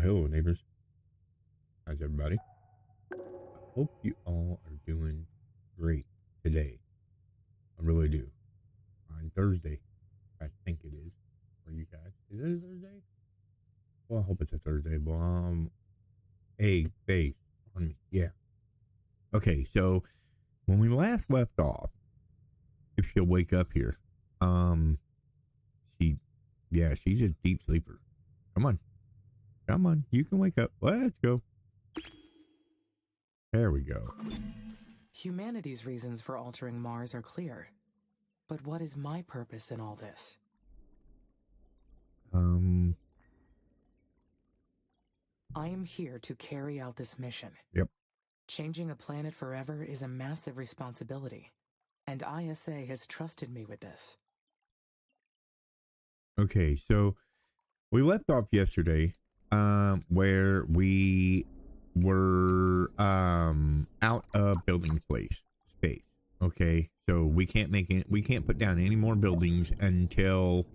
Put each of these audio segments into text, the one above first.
hello, neighbors. How's everybody? I hope you all are doing great today. I really do. On Thursday, I think it is for you guys. Is it a Thursday? Well, I hope it's a Thursday. Egg face on me. Yeah. Okay, so when we last left off, if she'll wake up here, she's a deep sleeper. Come on, you can wake up. Let's go. There we go. Humanity's reasons for altering Mars are clear. But what is my purpose in all this? I am here to carry out this mission. Yep. Changing a planet forever is a massive responsibility, and ISA has trusted me with this. Okay, so we left off yesterday, where we were out of building space. Okay, so we can't put down any more buildings until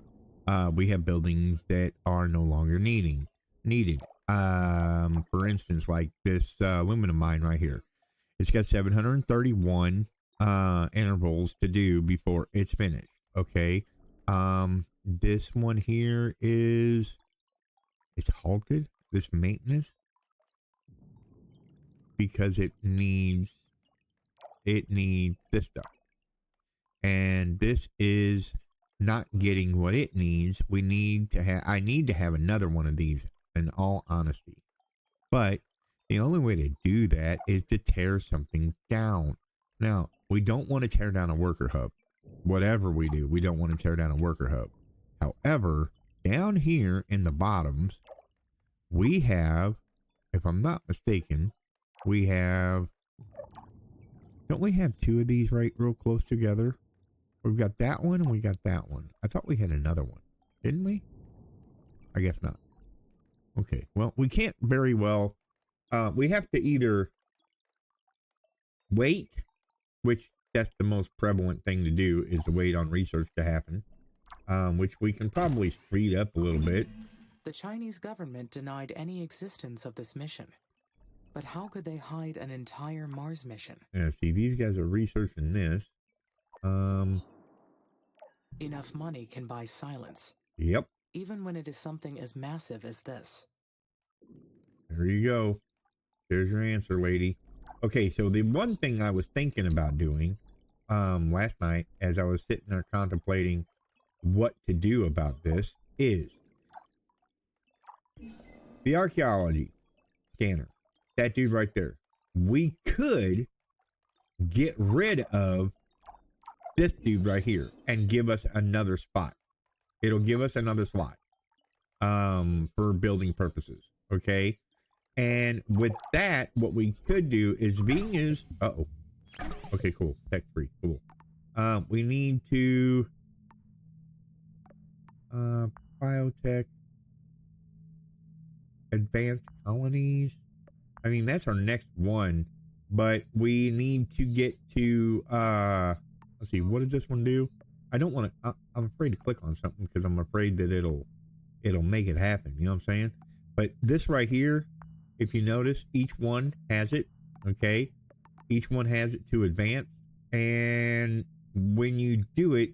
we have buildings that are no longer needed. For instance, like this aluminum mine right here. It's got 731 intervals to do before it's finished. Okay. This one here it's halted, this maintenance, because it needs this stuff. And this is not getting what it needs. I need to have another one of these, in all honesty. But the only way to do that is to tear something down. Now, we don't want to tear down a worker hub. Whatever we do, we don't want to tear down a worker hub. However, down here in the bottoms, we have, if I'm not mistaken, don't we have two of these right real close together? We've got that one and we got that one. I thought we had another one. Didn't we? I guess not. Okay, well, we can't very well, we have to either wait, which that's the most prevalent thing to do, is to wait on research to happen, which we can probably speed up a little bit. The Chinese government denied any existence of this mission. But how could they hide an entire Mars mission? Yeah, see, these guys are researching this. Enough money can buy silence. Yep. Even when it is something as massive as this. There you go. There's your answer, lady. Okay, so the one thing I was thinking about doing last night, as I was sitting there contemplating what to do about this, is the archaeology scanner. That dude right there. We could get rid of this dude right here and give us another spot. It'll give us another slot for building purposes. Okay. And with that, what we could do is okay, cool. Tech free. Cool. We need to biotech, advanced colonies. I mean, that's our next one, but we need to get to, let's see, what does this one do? I don't want to, I'm afraid to click on something because I'm afraid that it'll make it happen. You know what I'm saying? But this right here, if you notice, each one has it. Okay. Each one has it to advance. And when you do it,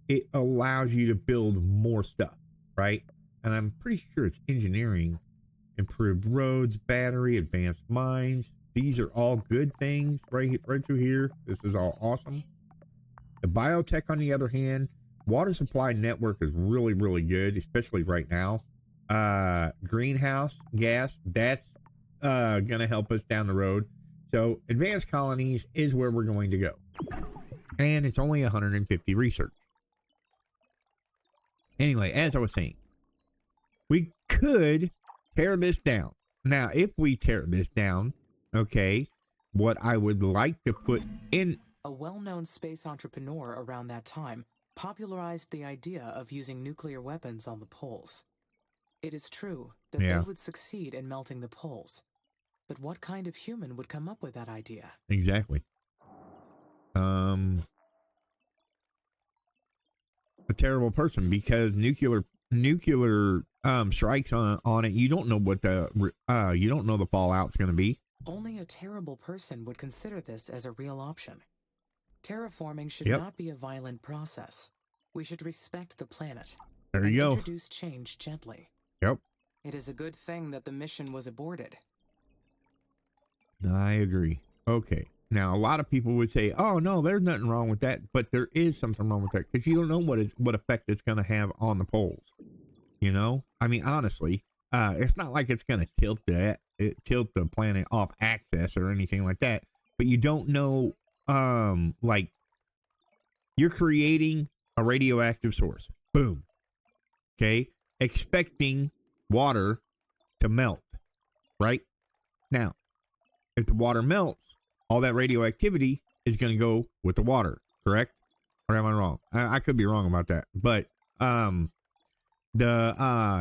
it allows you to build more stuff, right? And I'm pretty sure it's engineering. Improved roads, battery, advanced mines. These are all good things right through here. This is all awesome. The biotech, on the other hand, water supply network is really, really good, especially right now. Greenhouse gas, that's going to help us down the road. So advanced colonies is where we're going to go. And it's only 150 research. Anyway, as I was saying, we could tear this down. Now, if we tear this down, okay, what I would like to put in... A well-known space entrepreneur around that time popularized the idea of using nuclear weapons on the poles. It is true that they would succeed in melting the poles. But what kind of human would come up with that idea? Exactly. A terrible person, because nuclear nuclear strikes on it, you don't know what you don't know the fallout's going to be. Only a terrible person would consider this as a real option. Terraforming should Yep. not be a violent process. We should respect the planet. There and you go. Introduce change gently. Yep. It is a good thing that the mission was aborted. I agree. Okay. Now, a lot of people would say, oh, no, there's nothing wrong with that. But there is something wrong with that because you don't know what effect it's going to have on the poles. You know? I mean, honestly, it's not like it's going to tilt the planet off axis or anything like that. But you don't know, like, you're creating a radioactive source. Boom. Okay? Expecting water to melt. Right? Now, if the water melts, all that radioactivity is going to go with the water, correct? Or am I wrong? I could be wrong about that, but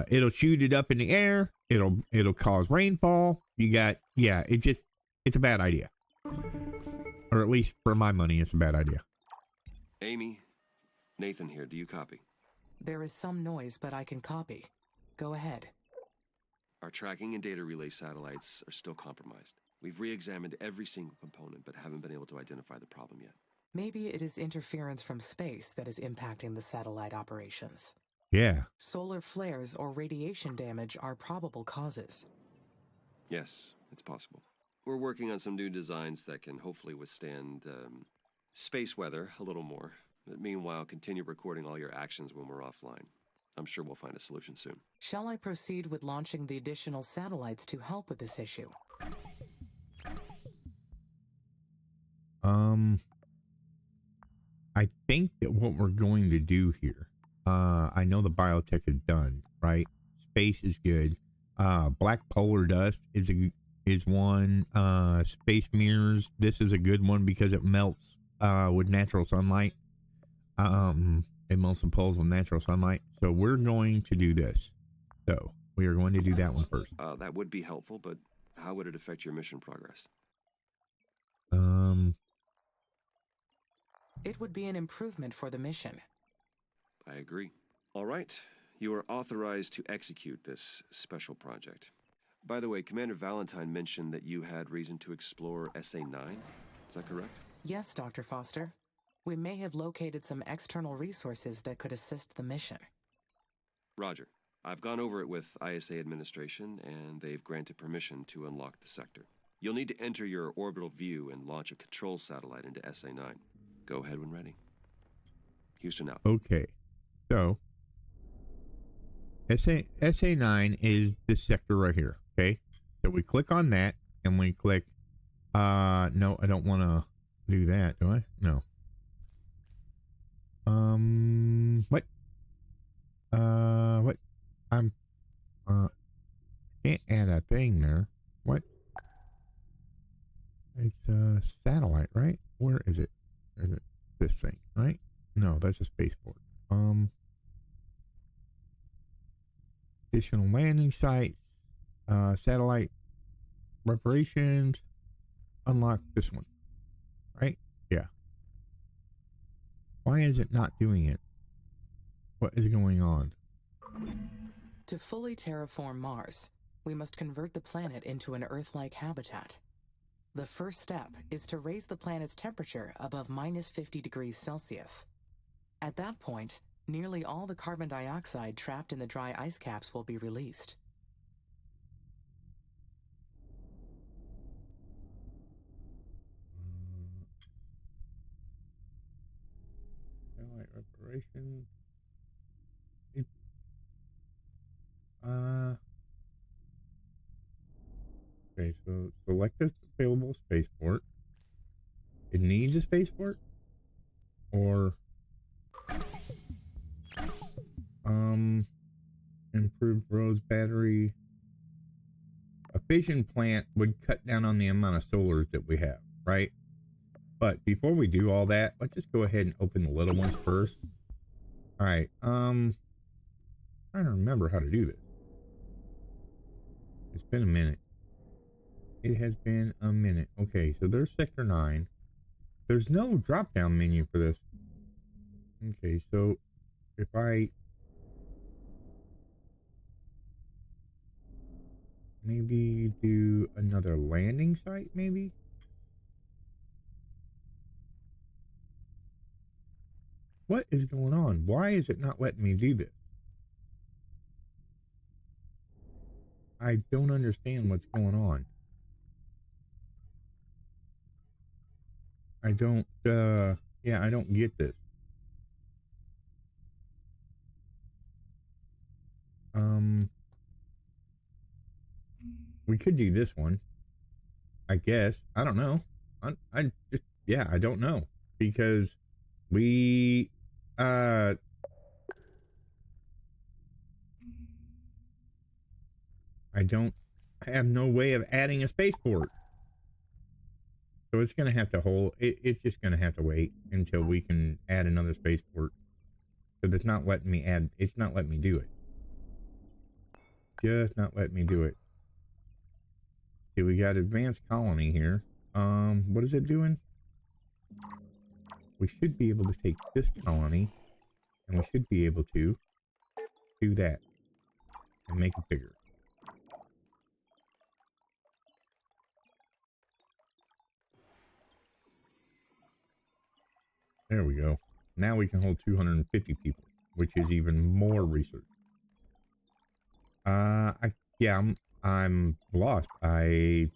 it'll shoot it up in the air. It'll cause rainfall. It's a bad idea, or at least for my money, it's a bad idea. Amy, Nathan here. Do you copy? There is some noise, but I can copy. Go ahead. Our tracking and data relay satellites are still compromised. We've re-examined every single component, but haven't been able to identify the problem yet. Maybe it is interference from space that is impacting the satellite operations. Yeah. Solar flares or radiation damage are probable causes. Yes, it's possible. We're working on some new designs that can hopefully withstand space weather a little more. But meanwhile, continue recording all your actions when we're offline. I'm sure we'll find a solution soon. Shall I proceed with launching the additional satellites to help with this issue? I think that what we're going to do here, I know the biotech is done, right? Space is good. Black polar dust is one. Space mirrors, this is a good one because it melts with natural sunlight. It melts the poles with natural sunlight. So we're going to do this. So we are going to do that one first. That would be helpful, but how would it affect your mission progress? It would be an improvement for the mission. I agree. All right. You are authorized to execute this special project. By the way, Commander Valentine mentioned that you had reason to explore SA-9. Is that correct? Yes, Dr. Foster. We may have located some external resources that could assist the mission. Roger. I've gone over it with ISA administration, and they've granted permission to unlock the sector. You'll need to enter your orbital view and launch a control satellite into SA-9. Go ahead when ready. Houston out. Okay. So SA9 is this sector right here. Okay. So we click on that and we click, no, I don't want to do that. Do I? No. What? What? Can't add a thing there. What? It's a satellite, right? Where is it? Is it this thing, right? No, that's a spaceport. Additional landing sites, satellite reparations, unlock this one, right? Yeah. Why is it not doing it? What is going on? To fully terraform Mars, we must convert the planet into an Earth-like habitat. The first step is to raise the planet's temperature above -50 degrees Celsius. At that point, nearly all the carbon dioxide trapped in the dry ice caps will be released. Satellite reparation. Okay, so select this available spaceport. It needs a spaceport? Or improved roads, battery. A fission plant would cut down on the amount of solars that we have, right? But before we do all that, let's just go ahead and open the little ones first. All right. Trying to remember how to do this. It's been a minute. It has been a minute. Okay, so there's Sector 9. There's no drop-down menu for this. Okay, so if I maybe do another landing site, maybe? What is going on? Why is it not letting me do this? I don't understand what's going on. I don't, yeah, I don't get this. We could do this one, I guess. I don't know. I just, yeah, I don't know. Because we, I don't have no way of adding a spaceport. So it's going to have to hold, it's just going to have to wait until we can add another spaceport. Because it's not letting me add, it's not letting me do it. Just not letting me do it. Okay, we got advanced colony here. What is it doing? We should be able to take this colony, and we should be able to do that and make it bigger. There we go. Now we can hold 250 people, which is even more research. Yeah, I'm lost. Okay.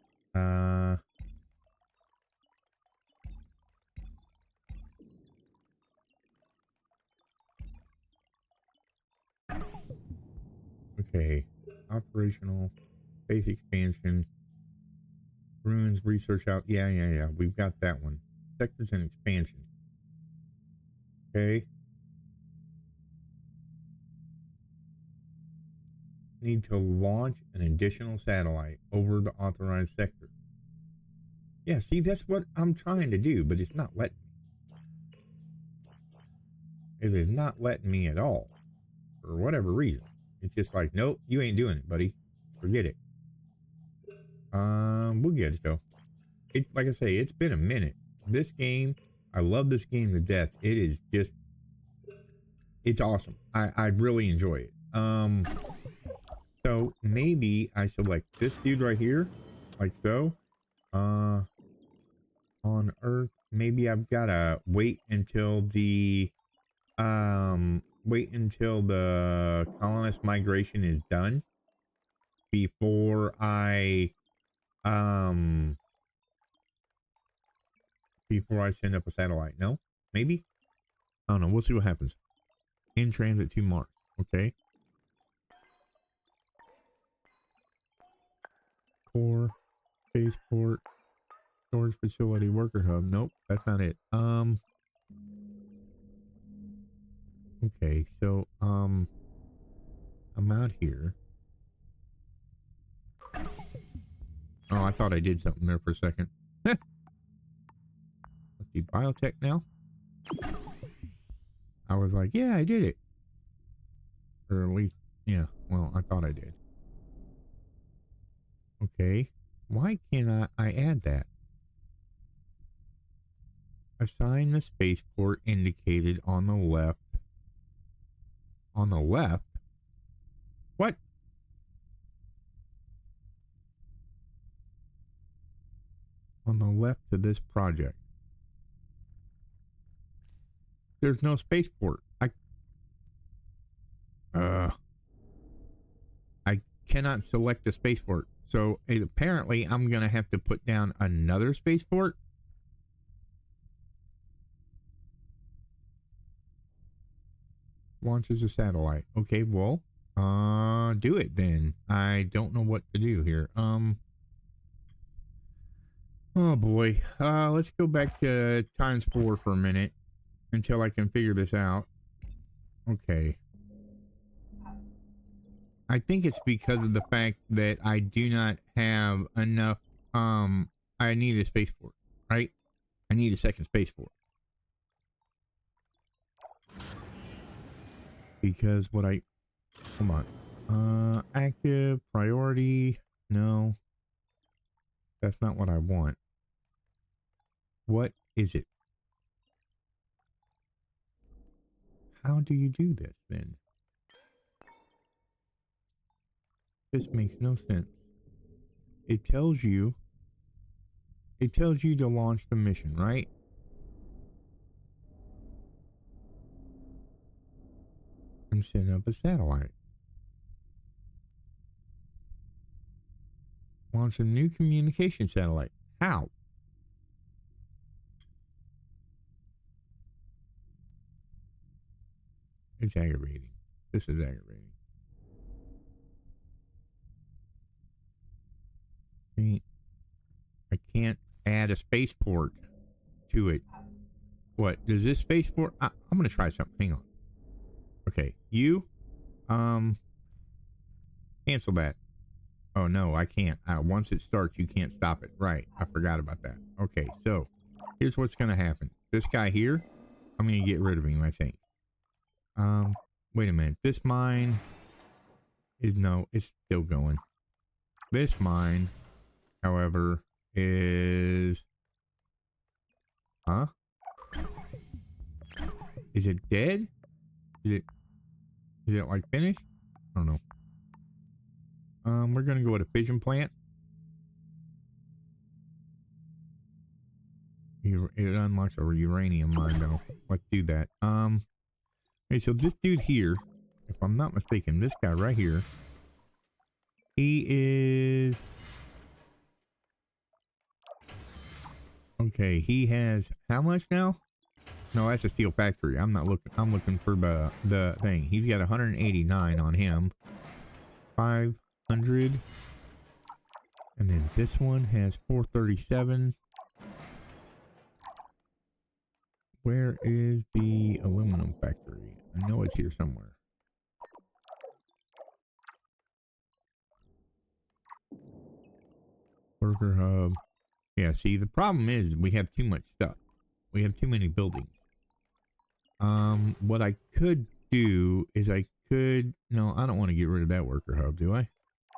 Operational, base expansion, ruins, research out. Yeah. We've got that one. Sectors and expansion. Okay. Need to launch an additional satellite over the authorized sector. Yeah, see, that's what I'm trying to do, but it's not letting me. It is not letting me at all. For whatever reason. It's just like, nope, you ain't doing it, buddy. Forget it. We'll get it though. It, like I say, it's been a minute. This game, I love this game to death. It is just, it's awesome. I really enjoy it. So maybe I select this dude right here, like so. On Earth, maybe I've gotta wait until the colonist migration is done before I send up a satellite. No, maybe, I don't know. We'll see what happens. In transit to Mars. Okay. Core, spaceport, storage facility, worker hub. Nope, that's not it. Okay, so I'm out here. Oh, I thought I did something there for a second. Let's see, biotech now. I was like, yeah, I did it. Or at least, yeah, well, I thought I did. Okay, why can't I add that? Assign the spaceport indicated on the left. On the left? What? On the left to this project. There's no spaceport. I cannot select a spaceport. So apparently I'm going to have to put down another spaceport. Launches a satellite. Okay, well, do it then. I don't know what to do here. Oh boy. Let's go back to ×4 for a minute until I can figure this out. Okay. I think it's because of the fact that I do not have enough, I need a spaceport, right? I need a second spaceport. Because hold on. Active, priority, no. That's not what I want. What is it? How do you do this then? This makes no sense. it tells you to launch the mission, right? And set up a satellite. Launch a new communication satellite. How? It's aggravating. This is aggravating. See, I can't add a spaceport to it. What? Does this spaceport? I'm going to try something. Hang on. Okay. You, cancel that. Oh, no, I can't. Once it starts, you can't stop it. Right. I forgot about that. Okay. So here's what's going to happen. This guy here, I'm going to get rid of him, I think. Wait a minute. This mine is, no, it's still going. This mine, however, is, huh? Is it dead? Is it like finished? I don't know. We're gonna go with a fission plant. It unlocks a uranium mine though. Let's do that. Okay, so this dude here, if I'm not mistaken, this guy right here, he is, okay, he has how much now? No, that's a steel factory. I'm not looking. I'm looking for the thing. He's got 189 on him. 500. And then this one has 437. Where is the aluminum factory? I know it's here somewhere. Worker hub. Yeah, see, the problem is we have too much stuff. We have too many buildings. What I could do is no, I don't want to get rid of that worker hub, do I?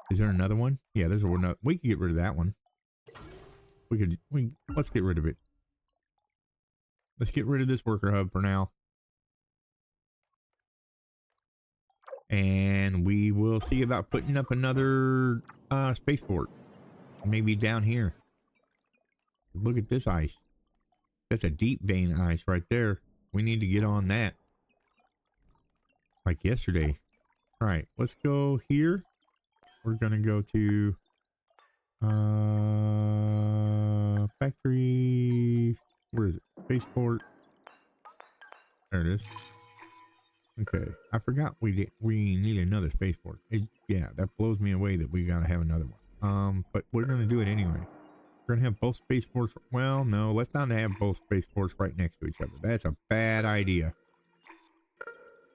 Is there another one? Yeah, there's one. We could get rid of that one. Let's get rid of it. Let's get rid of this worker hub for now. And we will see about putting up another spaceport. Maybe down here. Look at this ice. That's a deep vein ice right there. We need to get on that. Like yesterday. Alright, let's go here. We're gonna go to factory. Where is it? Spaceport. There it is. Okay. I forgot we need another spaceport. Yeah, that blows me away that we gotta have another one. But we're gonna do it anyway. We're gonna have both spaceports. Well, no, let's not have both spaceports right next to each other. That's a bad idea.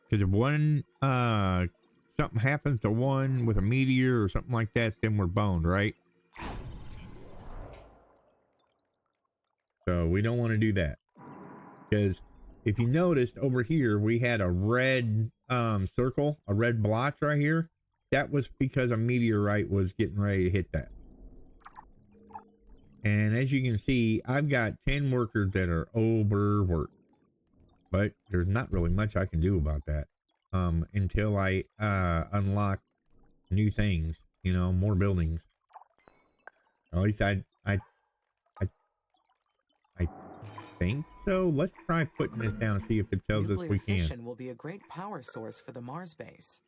Because if one, something happens to one with a meteor or something like that, then we're boned, right? So we don't want to do that. Because if you noticed over here, we had a red circle, a red blotch right here. That was because a meteorite was getting ready to hit that. And as you can see, I've got 10 workers that are overworked. But there's not really much I can do about that. Until I unlock new things, you know, more buildings. At least I think so. Let's try putting this down and see if it tells us we can. Nuclear fission will be a great power source for the Mars base.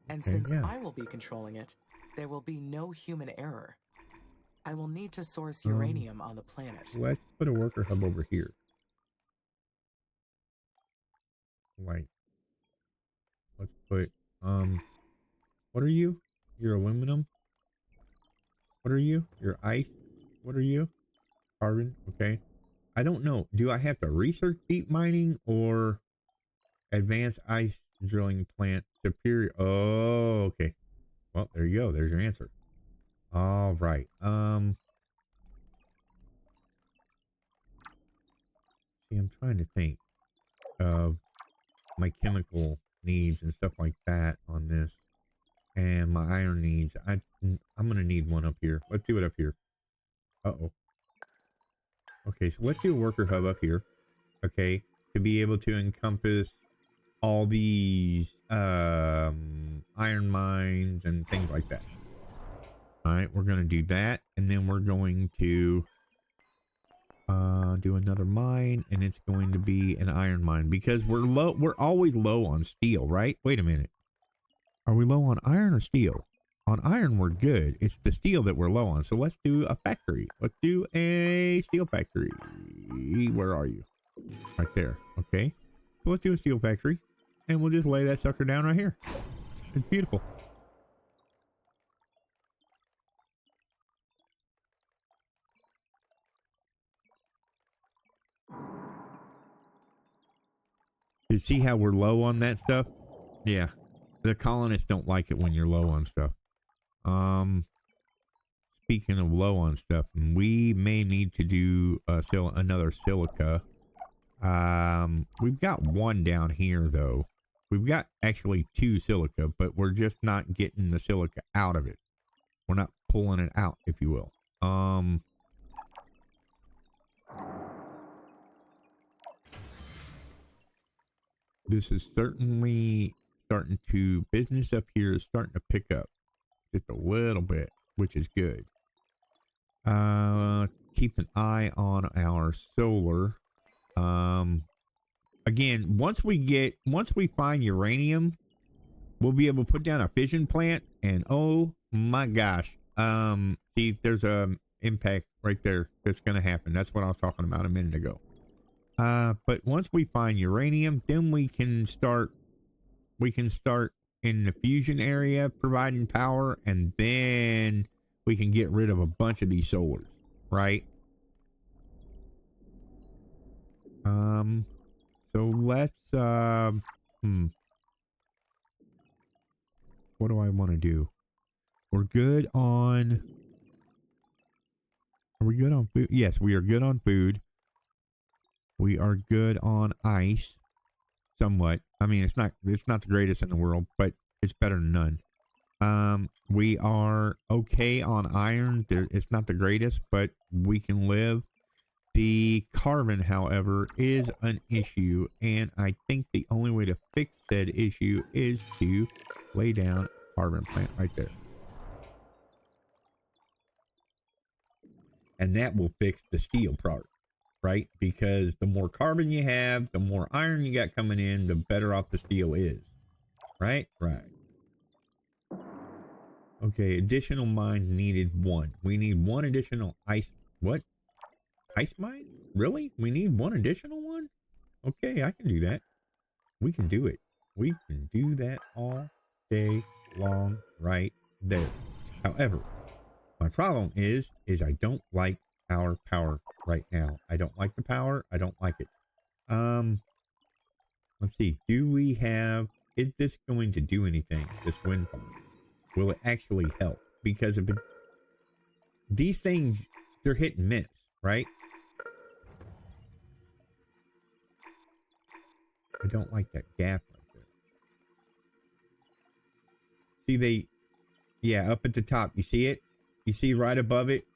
And since I will be controlling it, there will be no human error. I will need to source uranium on the planet. Let's put a worker hub over here. Like, let's put, what are you? You're aluminum? What are you? You're ice? What are you? Carbon? Okay. I don't know. Do I have to research deep mining or advanced ice drilling plant superior? Oh, okay. Well, there you go. There's your answer. All right. See, I'm trying to think of my chemical needs and stuff like that on this, and my iron needs. I'm gonna need one up here. Let's do it up here. Uh-oh. Okay, so let's do a worker hub up here. Okay, to be able to encompass all these iron mines and things like that. All right, we're going to do that. And then we're going to do another mine, and it's going to be an iron mine because we're always low on steel, right? Wait a minute. Are we low on iron or steel? On iron, we're good. It's the steel that we're low on. So let's do a factory. Let's do a steel factory. Where are you? Right there. Okay. So let's do a steel factory, and we'll just lay that sucker down right here. It's beautiful. You see how we're low on that stuff? Yeah. The colonists don't like it when you're low on stuff. Speaking of low on stuff, we may need to do another silica. We've got one down here though. We've got actually 2 silica, but we're just not getting the silica out of it. We're not pulling it out, if you will. This is certainly business up here is starting to pick up just a little bit, which is good. Keep an eye on our solar. Again, once we find uranium, we'll be able to put down a fission plant, and oh my gosh. See, there's a impact right there that's going to happen. That's what I was talking about a minute ago. But once we find uranium, then we can start in the fusion area providing power, and then we can get rid of a bunch of these solars, right? So let's what do I want to do? We're good on, are we good on food? Yes, we are good on food. We are good on ice, somewhat. I mean, it's not the greatest in the world, but it's better than none. We are okay on iron. It's not the greatest, but we can live. The carbon, however, is an issue, and I think the only way to fix said issue is to lay down a carbon plant right there. And that will fix the steel part, right? Because the more carbon you have, the more iron you got coming in, the better off the steel is. Right? Right. Okay, additional mines needed 1. We need 1 additional ice. What? Ice mine? Really? We need 1 additional one? Okay, I can do that. We can do it. We can do that all day long right there. However, my problem is I don't like our power right now. I don't like the power. I don't like it. Let's see. Is this going to do anything, this wind farm? Will it actually help? Because these things, they're hit and miss, right? I don't like that gap right there. See, yeah, up at the top, you see it? You see right above it?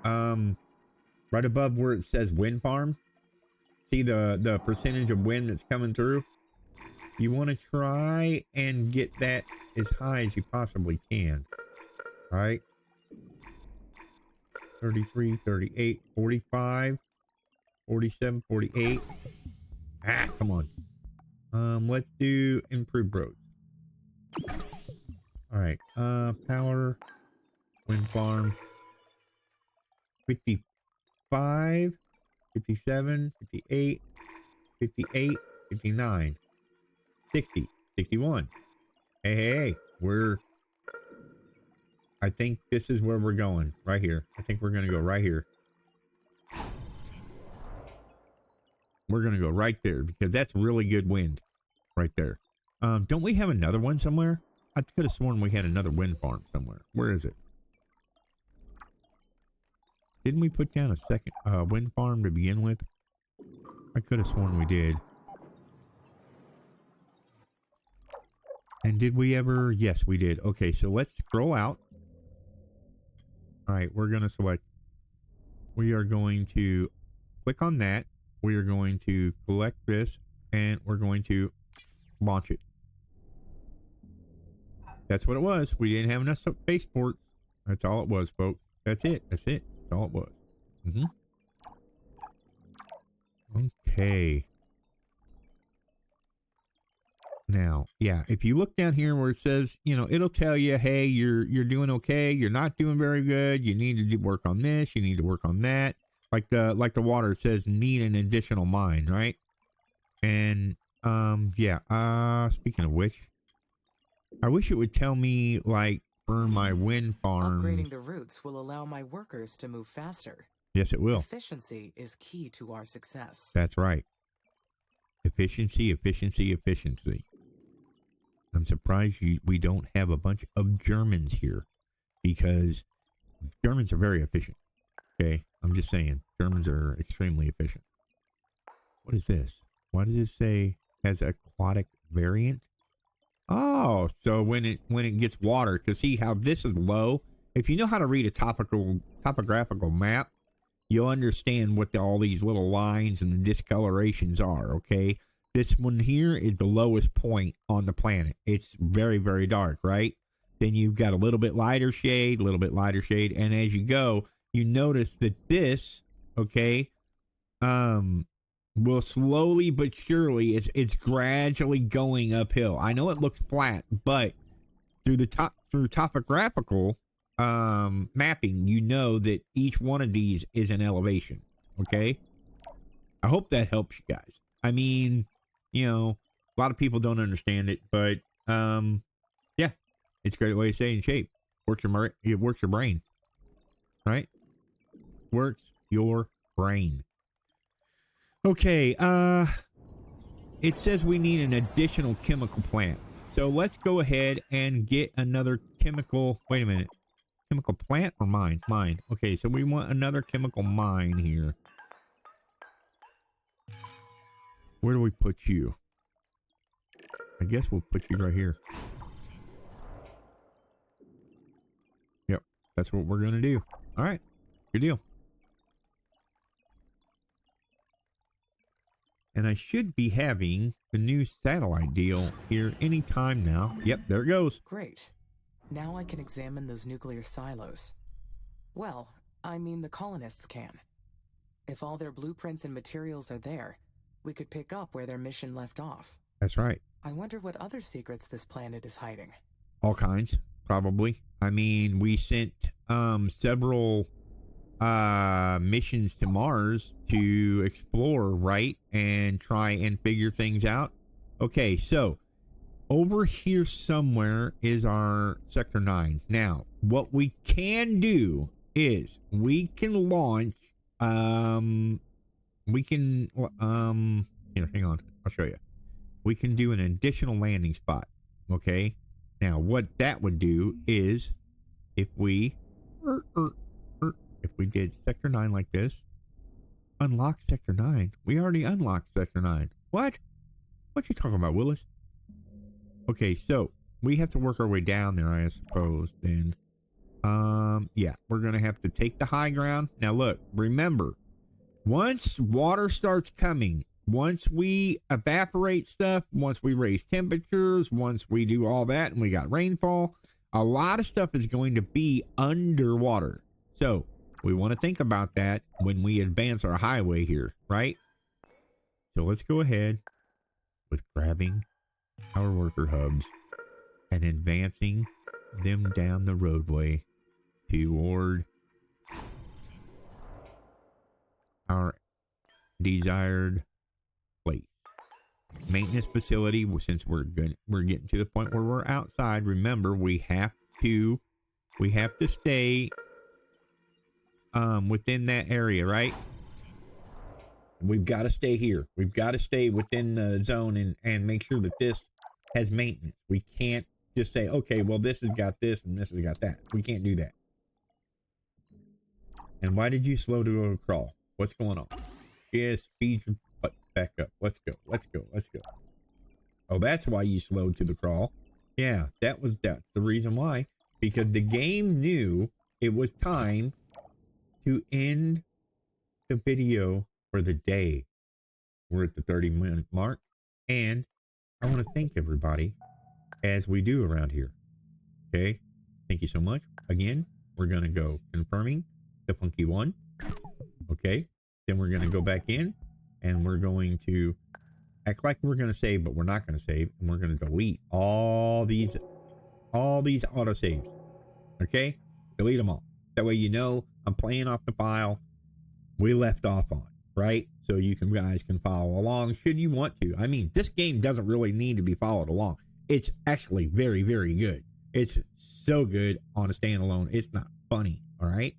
Right above where it says wind farm? See the percentage of wind that's coming through? You want to try and get that as high as you possibly can. All right? 33, 38, 45, 47, 48. Ah, come on. Let's do improved roads. All right. Power, wind farm. 55, 57, 58, 58, 59, 60, 61. Hey, I think this is where we're going, right here. I think we're going to go right here. We're going to go right there because that's really good wind right there. Don't we have another one somewhere? I could have sworn we had another wind farm somewhere. Where is it? Didn't we put down a second wind farm to begin with? I could have sworn we did. And did we ever? Yes, we did. Okay, so let's scroll out. All right, we're going to select. We are going to click on that. We are going to collect this, and we're going to launch it. That's what it was. We didn't have enough spaceports. That's all it was, folks. That's it. That's it. That's all it was. Okay. Now, yeah, if you look down here where it says, you know, it'll tell you, hey, you're doing okay. You're not doing very good. You need to work on this. You need to work on that. Like the water says, need an additional mine, right? And yeah. Speaking of which, I wish it would tell me like for my wind farms. Upgrading the routes will allow my workers to move faster. Yes, it will. Efficiency is key to our success. That's right. Efficiency, efficiency, efficiency. I'm surprised we don't have a bunch of Germans here, because Germans are very efficient. Okay, I'm just saying, Germans are extremely efficient. What is this? Why does it say has aquatic variant? Oh, so when it gets water, because see how this is low. If you know how to read a topographical map, you'll understand what all these little lines and the discolorations are. Okay. This one here is the lowest point on the planet. It's very, very dark, right? Then you've got a little bit lighter shade, a little bit lighter shade. And as you go, you notice that this, okay, will slowly but surely, it's gradually going uphill. I know it looks flat, but through topographical mapping, you know that each one of these is an elevation. Okay. I hope that helps you guys. I mean, you know, a lot of people don't understand it, but yeah, it's a great way to stay in shape. It works your brain, right? Works your brain. Okay, it says we need an additional chemical plant. So let's go ahead and get another chemical. Wait a minute. Chemical plant or mine? Mine. Okay, so we want another chemical mine here. Where do we put you? I guess we'll put you right here. Yep, that's what we're going to do. All right, good deal. And I should be having the new satellite deal here any time now. Yep, there it goes. Great. Now I can examine those nuclear silos. Well, I mean the colonists can. If all their blueprints and materials are there, we could pick up where their mission left off. That's right. I wonder what other secrets this planet is hiding. All kinds, probably. I mean, we sent several missions to Mars to explore, right? And try and figure things out. Okay, so over here somewhere is our Sector 9. Now, what we can do is we can launch, here, hang on, I'll show you. We can do an additional landing spot, okay? Now, what that would do is if we did Sector 9 like this, unlock Sector 9. We already unlocked Sector 9. What? What you talking about, Willis? Okay, so we have to work our way down there, I suppose, then. Yeah, we're going to have to take the high ground. Now, look, remember, once water starts coming, once we evaporate stuff, once we raise temperatures, once we do all that and we got rainfall, a lot of stuff is going to be underwater. So we want to think about that when we advance our highway here, right? So let's go ahead with grabbing our worker hubs and advancing them down the roadway toward our desired place. Maintenance facility, since we're getting to the point where we're outside. Remember, we have to stay within that area, right? We've got to stay here. We've got to stay within the zone and make sure that this has maintenance. We can't just say, okay, well, this has got this and this has got that. We can't do that. And why did you slow to a crawl? What's going on? Yeah, speed your butt back up. Let's go. Let's go. Let's go. Oh, that's why you slowed to the crawl. Yeah, that's the reason why. Because the game knew it was time to end the video for the day. We're at the 30-minute mark. And I want to thank everybody, as we do around here. Okay? Thank you so much. Again, we're we're going to go confirming the funky one. Okay. Then we're going to go back in and we're going to act like we're going to save, but we're not going to save. And we're going to delete all these autosaves. Okay. Delete them all. That way, you know, I'm playing off the file we left off on, right? So you guys can follow along should you want to. I mean, this game doesn't really need to be followed along. It's actually very, very good. It's so good on a standalone. It's not funny. All right.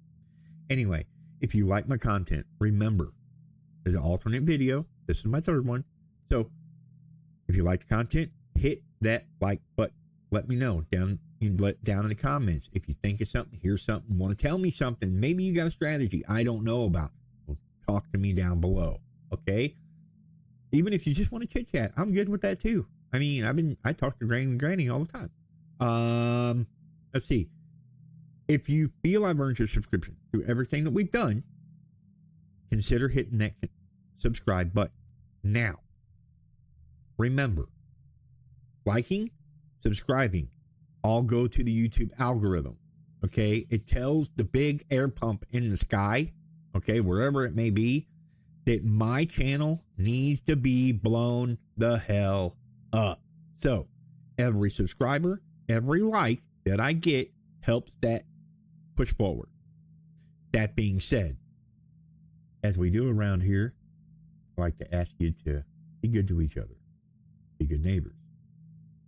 Anyway, if you like my content, remember there's an alternate video. This is my third one. So if you like the content, hit that like button. Let me know down in the comments. If you think of something, hear something, want to tell me something, maybe you got a strategy I don't know about, well, talk to me down below. Okay. Even if you just want to chit chat, I'm good with that too. I mean, I talk to Granny all the time. Let's see. If you feel I've earned your subscription through everything that we've done, consider hitting that subscribe button now. Remember, liking, subscribing, all go to the YouTube algorithm. Okay. It tells the big air pump in the sky, okay, wherever it may be, that my channel needs to be blown the hell up. So every subscriber, every like that I get helps that push forward. That being said, as we do around here, I'd like to ask you to be good to each other. Be good neighbors.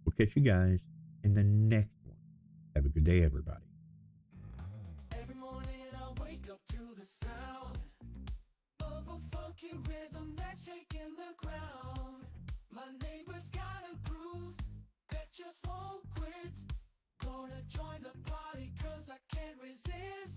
We'll catch you guys in the next one. Have a good day, everybody. Every morning I wake up to the sound of a funky rhythm that's shaking the ground. My neighbor's got a groove that just won't quit. Gonna join the party 'cause I can't resist.